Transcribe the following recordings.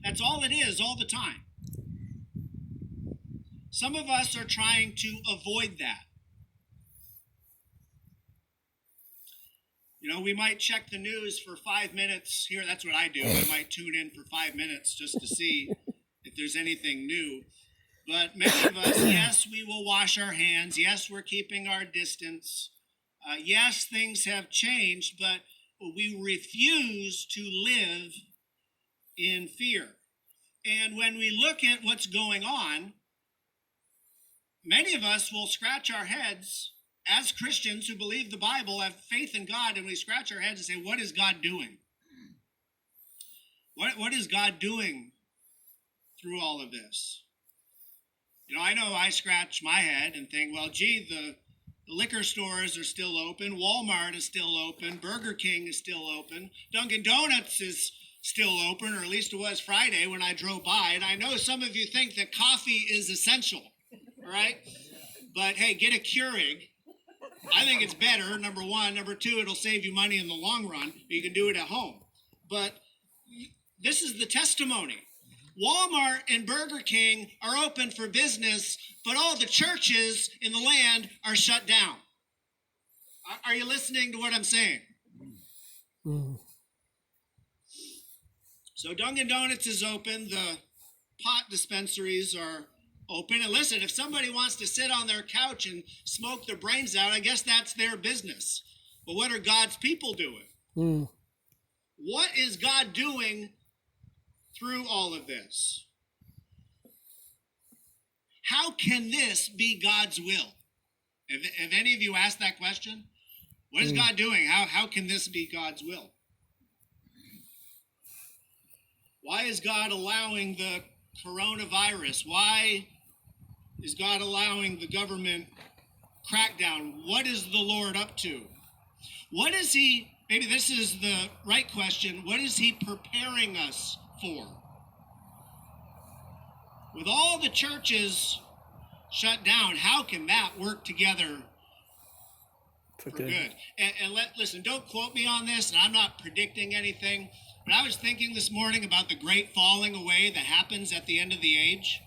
That's all it is all the time. Some of us are trying to avoid that. You know, we might check the news for 5 minutes here. That's what I do. I might tune in for 5 minutes just to see if there's anything new. But many of us, yes, we will wash our hands. Yes, we're keeping our distance. Yes, things have changed, but we refuse to live in fear. And when we look at what's going on, many of us will scratch our heads as Christians who believe the Bible, have faith in God, and we scratch our heads and say, what is God doing? What is God doing through all of this? You know I scratch my head and think, well, gee, the liquor stores are still open. Walmart is still open. Burger King is still open. Dunkin' Donuts is still open, or at least it was Friday when I drove by. And I know some of you think that coffee is essential, all right? But hey, get a Keurig. I think it's better, number one. Number two, it'll save you money in the long run, but you can do it at home. But this is the testimony. Walmart and Burger King are open for business, but all the churches in the land are shut down. Are you listening to what I'm saying? So Dunkin' Donuts is open. The pot dispensaries are open. And listen, if somebody wants to sit on their couch and smoke their brains out, I guess that's their business. But what are God's people doing? What is God doing through all of this? How can this be God's will? Have any of you asked that question? What is God doing? How can this be God's will? Why is God allowing the coronavirus? Why is God allowing the government crackdown? What is the Lord up to? What is he, maybe this is the right question, what is he preparing us for? With all the churches shut down, how can that work together for good? And listen, don't quote me on this, and I'm not predicting anything, but I was thinking this morning about the great falling away that happens at the end of the age.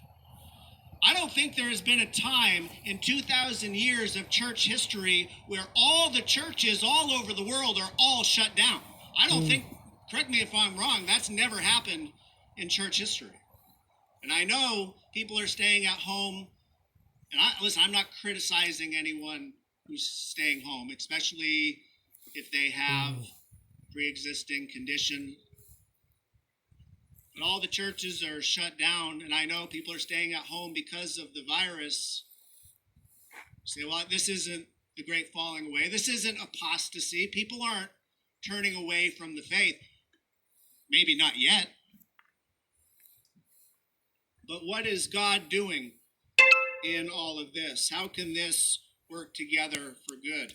I don't think there has been a time in 2,000 years of church history where all the churches all over the world are all shut down. I don't think, correct me if I'm wrong, that's never happened in church history. And I know people are staying at home. And listen, I'm not criticizing anyone who's staying home, especially if they have pre-existing condition. But all the churches are shut down, and I know people are staying at home because of the virus. You say, well, this isn't the great falling away. This isn't apostasy. People aren't turning away from the faith. Maybe not yet. But what is God doing in all of this? How can this work together for good?